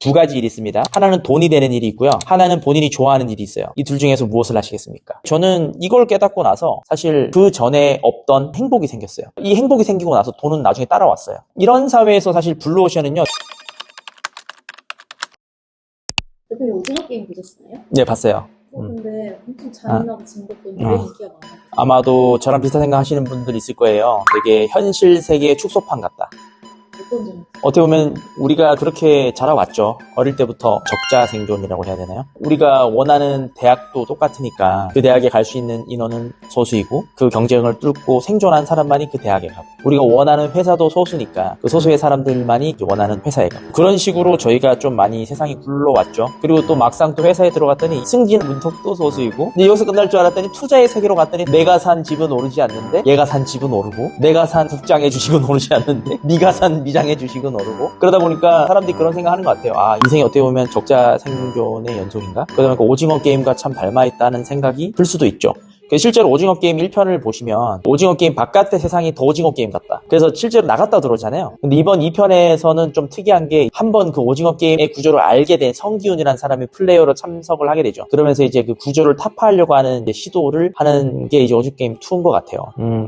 두 가지 일이 있습니다. 하나는 돈이 되는 일이 있고요. 하나는 본인이 좋아하는 일이 있어요. 이 둘 중에서 무엇을 하시겠습니까? 저는 이걸 깨닫고 나서 사실 그 전에 없던 행복이 생겼어요. 이 행복이 생기고 나서 돈은 나중에 따라왔어요. 이런 사회에서 사실 블루오션은요. 대표님 오징어 게임 보셨나요? 네, 봤어요. 근데 엄청 잔인하고 징그럽고 왜 인기가 많아요? 아마도 저랑 비슷한 생각 하시는 분들이 있을 거예요. 되게 현실 세계의 축소판 같다. 어떤 점? 어떻게 보면 우리가 그렇게 자라왔죠. 어릴 때부터 적자 생존이라고 해야 되나요? 우리가 원하는 대학도 똑같으니까 그 대학에 갈 수 있는 인원은 소수이고 그 경쟁을 뚫고 생존한 사람만이 그 대학에 가고 우리가 원하는 회사도 소수니까 그 소수의 사람들만이 원하는 회사에 가고 그런 식으로 저희가 좀 많이 세상이 굴러왔죠. 그리고 또 막상 또 회사에 들어갔더니 승진 문턱도 소수이고 근데 여기서 끝날 줄 알았더니 투자의 세계로 갔더니 내가 산 집은 오르지 않는데 얘가 산 집은 오르고 내가 산 국장의 주식은 오르지 않는데 네가 산 미장의 주식은 오르고 그러다 보니까 사람들이 그런 생각하는 것 같아요. 아, 인생이 어떻게 보면 적자 생존의 연속인가? 그러다 보니까 오징어 게임과 참 닮아있다는 생각이 들 수도 있죠. 실제로 오징어 게임 1편을 보시면 오징어 게임 바깥의 세상이 더 오징어 게임 같다. 그래서 실제로 나갔다 들어오잖아요. 근데 이번 2편에서는 좀 특이한 게 한 번 그 오징어 게임의 구조를 알게 된 성기훈이라는 사람이 플레이어로 참석을 하게 되죠. 그러면서 이제 그 구조를 타파하려고 하는 이제 시도를 하는 게 이제 오징어 게임 2인 것 같아요.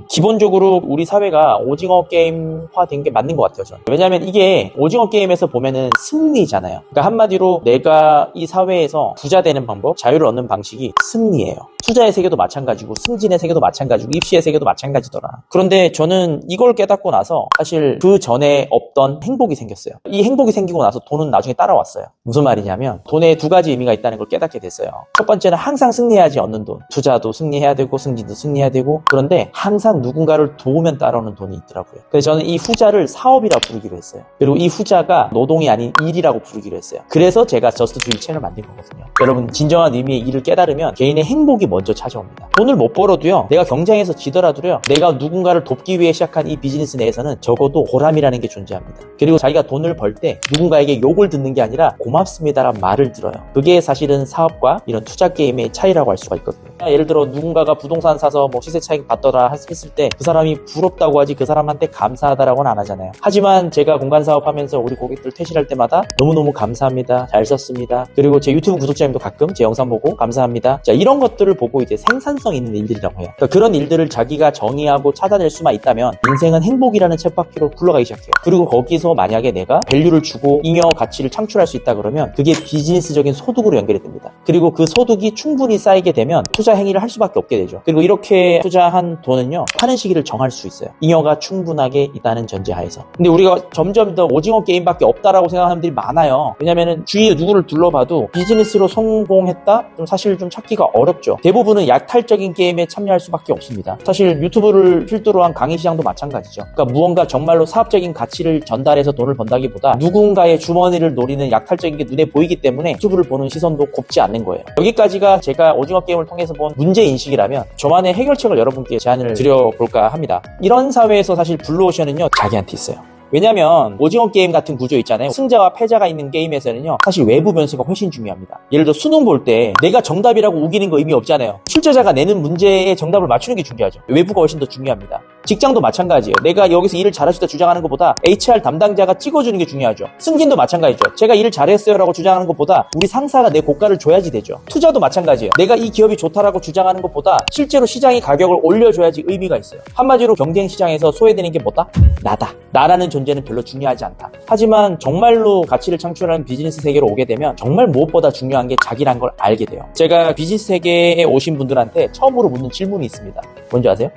기본적으로 우리 사회가 오징어 게임화 된 게 맞는 것 같아요, 저는. 왜냐하면 이게 오징어 게임에서 보면은 승리잖아요. 그러니까 한마디로 내가 이 사회에서 부자 되는 방법, 자유를 얻는 방식이 승리예요. 투자의 세계도 마찬가지고 승진의 세계도 마찬가지고 입시의 세계도 마찬가지더라. 그런데 저는 이걸 깨닫고 나서 사실 그 전에 없던 행복이 생겼어요. 이 행복이 생기고 나서 돈은 나중에 따라왔어요. 무슨 말이냐면 돈에 두 가지 의미가 있다는 걸 깨닫게 됐어요. 첫 번째는 항상 승리해야지 얻는 돈. 투자도 승리해야 되고 승진도 승리해야 되고 그런데 항상 누군가를 도우면 따라오는 돈이 있더라고요. 그래서 저는 이 후자를 사업이라고 부르기로 했어요. 그리고 이 후자가 노동이 아닌 일이라고 부르기로 했어요. 그래서 제가 저스트 두 일 채널을 만든 거거든요. 여러분 진정한 의미의 일을 깨달으면 개인의 행복이 먼저 찾아옵니다. 돈을 못 벌어도요. 내가 경쟁에서 지더라도요. 내가 누군가를 돕기 위해 시작한 이 비즈니스 내에서는 적어도 보람이라는 게 존재합니다. 그리고 자기가 돈을 벌 때 누군가에게 욕을 듣는 게 아니라 고맙습니다라는 말을 들어요. 그게 사실은 사업과 이런 투자 게임의 차이라고 할 수가 있거든요. 예를 들어 누군가가 부동산 사서 뭐 시세 차익 받더라 했을 때 그 사람이 부럽다고 하지 그 사람한테 감사하다라고는 안 하잖아요. 하지만 제가 공간 사업하면서 우리 고객들 퇴실할 때마다 너무너무 감사합니다. 잘 썼습니다. 그리고 제 유튜브 구독자님도 가끔 제 영상 보고 감사합니다. 자, 이런 것들을 보고 이제 생산성 있는 일들이라고 해요. 그러니까 그런 일들을 자기가 정의하고 찾아낼 수만 있다면 인생은 행복이라는 쳇바퀴로 굴러가기 시작해요. 그리고 거기서 만약에 내가 밸류를 주고 잉여 가치를 창출할 수 있다 그러면 그게 비즈니스적인 소득으로 연결이 됩니다. 그리고 그 소득이 충분히 쌓이게 되면 투자 행위를 할 수밖에 없게 되죠. 그리고 이렇게 투자한 돈은요, 파는 시기를 정할 수 있어요. 잉여가 충분하게 있다는 전제하에서. 근데 우리가 점점 더 오징어 게임밖에 없다라고 생각하는 사람들이 많아요. 왜냐면은 주위에 누구를 둘러봐도 비즈니스로 성공했다? 좀 사실 좀 찾기가 어렵죠. 대부분은 약탈적인 게임에 참여할 수밖에 없습니다. 사실 유튜브를 필두로 한 강의 시장도 마찬가지죠. 그러니까 무언가 정말로 사업적인 가치를 전달해서 돈을 번다기보다 누군가의 주머니를 노리는 약탈적인 게 눈에 보이기 때문에 유튜브를 보는 시선도 곱지 않는 거예요. 여기까지가 제가 오징어 게임을 통해서 본 문제인식이라면 저만의 해결책을 여러분께 제안을 드려볼까 합니다. 이런 사회에서 사실 블루오션은요, 자기한테 있어요. 왜냐면 오징어 게임 같은 구조 있잖아요. 승자와 패자가 있는 게임에서는요, 사실 외부 변수가 훨씬 중요합니다. 예를 들어 수능 볼 때 내가 정답이라고 우기는 거 의미 없잖아요. 출제자가 내는 문제의 정답을 맞추는 게 중요하죠. 외부가 훨씬 더 중요합니다. 직장도 마찬가지예요. 내가 여기서 일을 잘하시다 주장하는 것보다 HR 담당자가 찍어주는 게 중요하죠. 승진도 마찬가지죠. 제가 일을 잘했어요 라고 주장하는 것보다 우리 상사가 내 고가를 줘야지 되죠. 투자도 마찬가지예요. 내가 이 기업이 좋다라고 주장하는 것보다 실제로 시장이 가격을 올려줘야지 의미가 있어요. 한마디로 경쟁 시장에서 소외되는 게 뭐다? 나다. 나라는 존재는 별로 중요하지 않다. 하지만 정말로 가치를 창출하는 비즈니스 세계로 오게 되면 정말 무엇보다 중요한 게 자기란 걸 알게 돼요. 제가 비즈니스 세계에 오신 분들한테 처음으로 묻는 질문이 있습니다. 뭔지 아세요?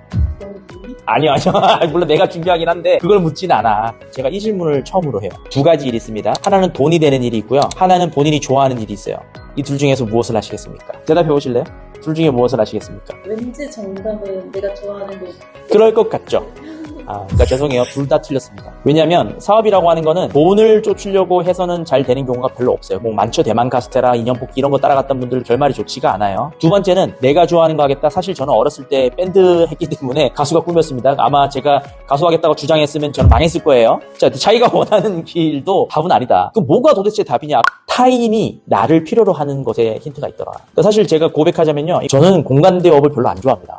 아니요. 물론 내가 준비하긴 한데 그걸 묻지는 않아. 제가 이 질문을 처음으로 해요. 두 가지 일이 있습니다. 하나는 돈이 되는 일이 있고요. 하나는 본인이 좋아하는 일이 있어요. 이 둘 중에서 무엇을 하시겠습니까? 대답해 보실래요? 둘 중에 무엇을 하시겠습니까? 왠지 정답은 내가 좋아하는 거. 그럴 것 같죠? 그러니까 죄송해요. 둘 다 틀렸습니다. 왜냐면 사업이라고 하는 거는 돈을 쫓으려고 해서는 잘 되는 경우가 별로 없어요. 뭐 많죠. 대만 카스테라, 인형뽑기 이런 거 따라갔던 분들 결말이 좋지가 않아요. 두 번째는 내가 좋아하는 거 하겠다. 사실 저는 어렸을 때 밴드 했기 때문에 가수가 꿈이었습니다. 아마 제가 가수 하겠다고 주장했으면 저는 망했을 거예요. 자, 자기가 원하는 길도 답은 아니다. 그럼 뭐가 도대체 답이냐? 타인이 나를 필요로 하는 것에 힌트가 있더라. 그러니까 사실 제가 고백하자면요. 저는 공간대업을 별로 안 좋아합니다.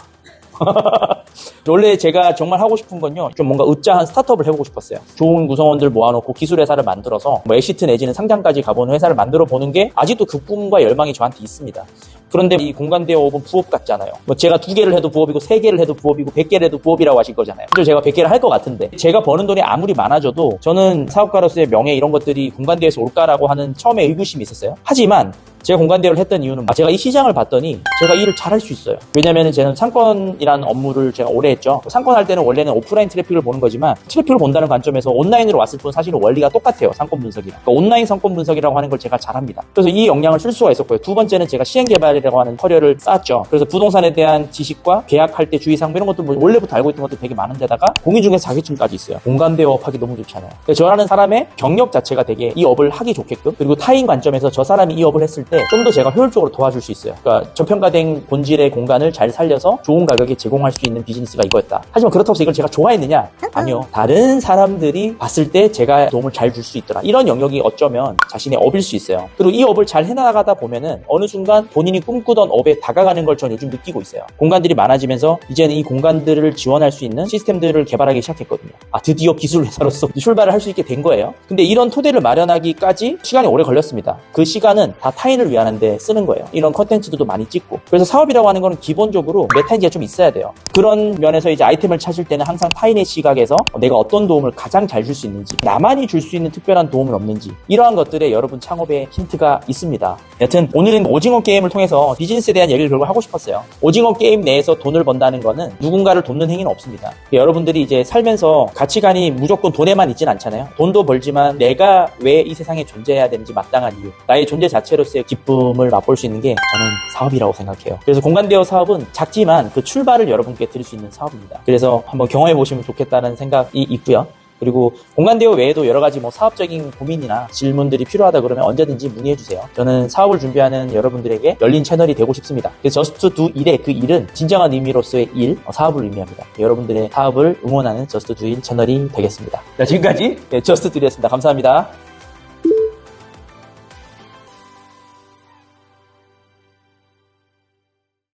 원래 제가 정말 하고 싶은 건요, 좀 뭔가 으짜한 스타트업을 해보고 싶었어요. 좋은 구성원들 모아놓고 기술 회사를 만들어서 뭐 엑시트 내지는 상장까지 가보는 회사를 만들어 보는 게 아직도 그 꿈과 열망이 저한테 있습니다. 그런데 이 공간대업은 부업 같잖아요. 뭐 제가 2개를 해도 부업이고 3개를 해도 부업이고 100개를 해도 부업이라고 하실 거잖아요. 그래서 제가 100개를 할 것 같은데 제가 버는 돈이 아무리 많아져도 저는 사업가로서의 명예 이런 것들이 공간대에서 올까라고 하는 처음에 의구심이 있었어요. 하지만 제가 공간대회를 했던 이유는 제가 이 시장을 봤더니 제가 일을 잘할 수 있어요. 왜냐면 저는 상권이라는 업무를 제가 오래 했죠. 상권할 때는 원래는 오프라인 트래픽을 보는 거지만 트래픽을 본다는 관점에서 온라인으로 왔을 뿐 사실은 원리가 똑같아요. 상권 분석이랑. 그러니까 온라인 상권 분석이라고 하는 걸 제가 잘합니다. 그래서 이 역량을 쓸 수가 있었고요. 두 번째는 제가 시행개발이라고 하는 커리어를 쌓았죠. 그래서 부동산에 대한 지식과 계약할 때 주의사항 이런 것도 뭐 원래부터 알고 있던 것도 되게 많은데다가 공인 중에 자격증까지 있어요. 공간대업 하기 너무 좋잖아요. 그래서 저라는 사람의 경력 자체가 되게 이 업을 하기 좋게끔 그리고 타인 관점에서 저 사람이 이 업을 했을 때 좀 더 제가 효율적으로 도와줄 수 있어요. 그러니까 저평가된 본질의 공간을 잘 살려서 좋은 가격에 제공할 수 있는 비즈니스가 이거였다. 하지만 그렇다고 해서 이걸 제가 좋아했느냐? 아니요. 다른 사람들이 봤을 때 제가 도움을 잘 줄 수 있더라. 이런 영역이 어쩌면 자신의 업일 수 있어요. 그리고 이 업을 잘 해나가다 보면은 어느 순간 본인이 꿈꾸던 업에 다가가는 걸 전 요즘 느끼고 있어요. 공간들이 많아지면서 이제는 이 공간들을 지원할 수 있는 시스템들을 개발하기 시작했거든요. 드디어 기술 회사로서 출발을 할 수 있게 된 거예요. 근데 이런 토대를 마련하기까지 시간이 오래 걸렸습니다. 그 시간은 다 타인을 위하는데 쓰는 거예요. 이런 컨텐츠도 많이 찍고. 그래서 사업이라고 하는 거는 기본적으로 메타인지가 좀 있어야 돼요. 그런 면에서 이제 아이템을 찾을 때는 항상 타인의 시각에서 내가 어떤 도움을 가장 잘 줄 수 있는지, 나만이 줄 수 있는 특별한 도움은 없는지, 이러한 것들에 여러분 창업에 힌트가 있습니다. 여튼 오늘은 오징어 게임을 통해서 비즈니스에 대한 얘기를 결국 하고 싶었어요. 오징어 게임 내에서 돈을 번다는 거는 누군가를 돕는 행위는 없습니다. 여러분들이 이제 살면서 가치관이 무조건 돈에만 있진 않잖아요. 돈도 벌지만 내가 왜 이 세상에 존재해야 되는지 마땅한 이유, 나의 존재 자체로서의 기쁨을 맛볼 수 있는 게 저는 사업이라고 생각해요. 그래서 공간대여 사업은 작지만 그 출발을 여러분께 드릴 수 있는 사업입니다. 그래서 한번 경험해 보시면 좋겠다는 생각이 있고요. 그리고 공간대여 외에도 여러 가지 뭐 사업적인 고민이나 질문들이 필요하다 그러면 언제든지 문의해 주세요. 저는 사업을 준비하는 여러분들에게 열린 채널이 되고 싶습니다. 그래서 저스트 두 일의 그 일은 진정한 의미로서의 일, 사업을 의미합니다. 여러분들의 사업을 응원하는 저스트 두 일 채널이 되겠습니다. 자, 지금까지 저스트 두일이었습니다. 감사합니다.